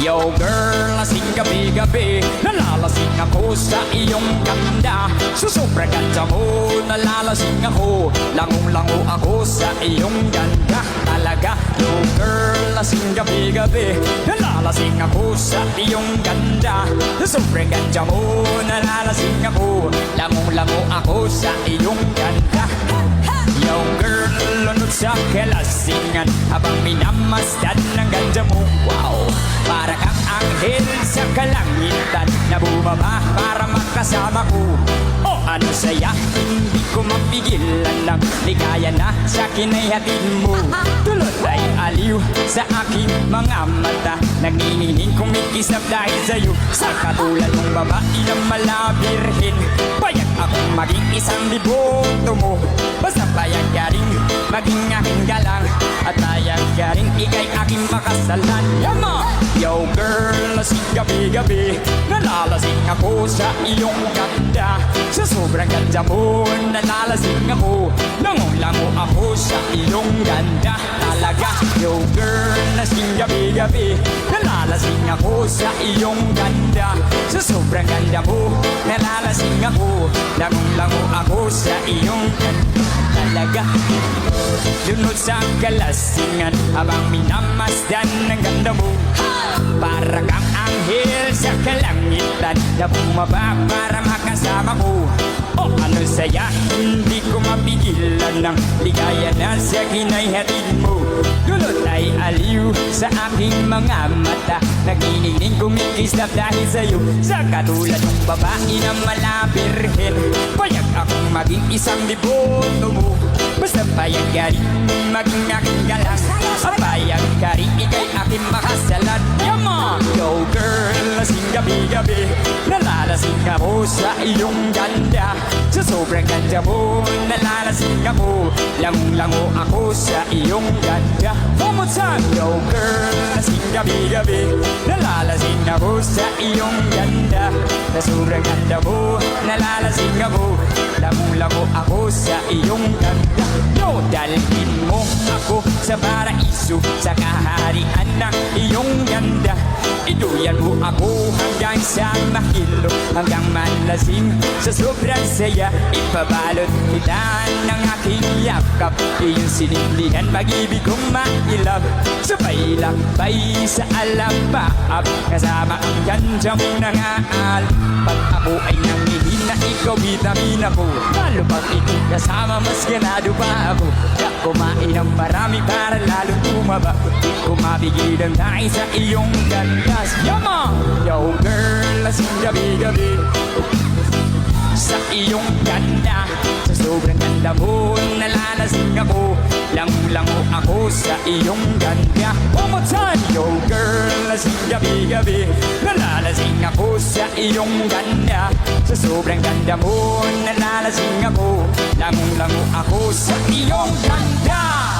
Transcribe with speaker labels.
Speaker 1: Yo girl, lasing gabi-gabi, nalalasing ako sa iyong ganda. Sa sobrang ganda mo, nalalasing ako, langong-lango ako sa iyong ganda. Talaga, yo girl, lasing gabi-gabi, nalalasing ako sa iyong ganda. Sa sobrang ganda mo, nalalasing ako, langong-lango ako sa iyong ganda. Yo girl, lunod sa kalasingan habang minamasdan ng ganda mo. Wow, para kang anghel sa kalangitan na bumaba para makasama ko. Oh, ano saya, hindi ko mapigilan ng ligaya na sa kinayhatid mo. Tulad ay aliw sa aking mga mata, nagniningning kumikisap dahil sa'yo. Sa katulad mong babae na malabirhin, payag akong maging isang liboto mo. Basta payag ka rin maging aking galang, at payag ka rin ikay aking pakasalan. Yama! Yo girl, lasing gabi-gabi, nalalasing ako sa iyong ganda. Sa sobrang ganda mo, nalalasing ako, lango-lango ako sa iyong ganda. Talaga, yo girl, lasing gabi-gabi, nalalasing ako sa iyong ganda. Sa sobrang ganda mo, nalalasing ako, lango-lango ako sa iyong ganda. Talaga, lunod sa kalasingan habang minamasdan ng ganda mo. Para kang anghel sa kalangitan na bumaba para makasama ko. Oh, ano saya, hindi ko mapigilan ng ligaya na sa kinayhatid mo. Dulot ay aliw sa aking mga mata, nagniningning kumikislap dahil sa'yo. Sa katulad ng babae na malabirhin, payag akong maging isang liboto mo. Basta payag ka rin maging aking galang, at payag ka rin ikay aking makasalan. Yama! Yo girl, lasing gabi-gabi, nalalasing ako sa iyong ganda. Sa sobrang ganda mo, nalalasing ako, lango-lango ako sa iyong ganda. One more time! Yo girl, lasing gabi-gabi, nalalasing ako sa iyong ganda. Sa sobrang ganda mo, nalalasing ako, lango-lango ako sa iyong ganda. Yo, dalhin mo ako sa paraiso, sa kaharian ng iyong ganda. Iduyan mo ako hanggang sa mahilo, hanggang malasing sa sobrang saya. Ipabalot kita ng aking yakap, iyong sinimlihan pag-ibig kong mailab. Sabay lakbay sa alapaap, kasama ang ganda mo ng aal. Pag ako ay nangihina, ikaw vitamina ko, lalo pag ikaw kasama mas ganado pa ako. Kumain ng marami para lalong tumaba, di ko mapigilan dahil sa iyong ganda. Yama! Yo girl, lasing gabi-gabi sa iyong ganda. Sa sobrang ganda mo, nalalasing ako, lango-lango ako sa iyong ganda. One more time! Yo girl, lasing gabi-gabi, nalalasing ako sa iyong ganda. Sa sobrang ganda mo, nalalasing ako, lango-lango ako sa iyong ganda.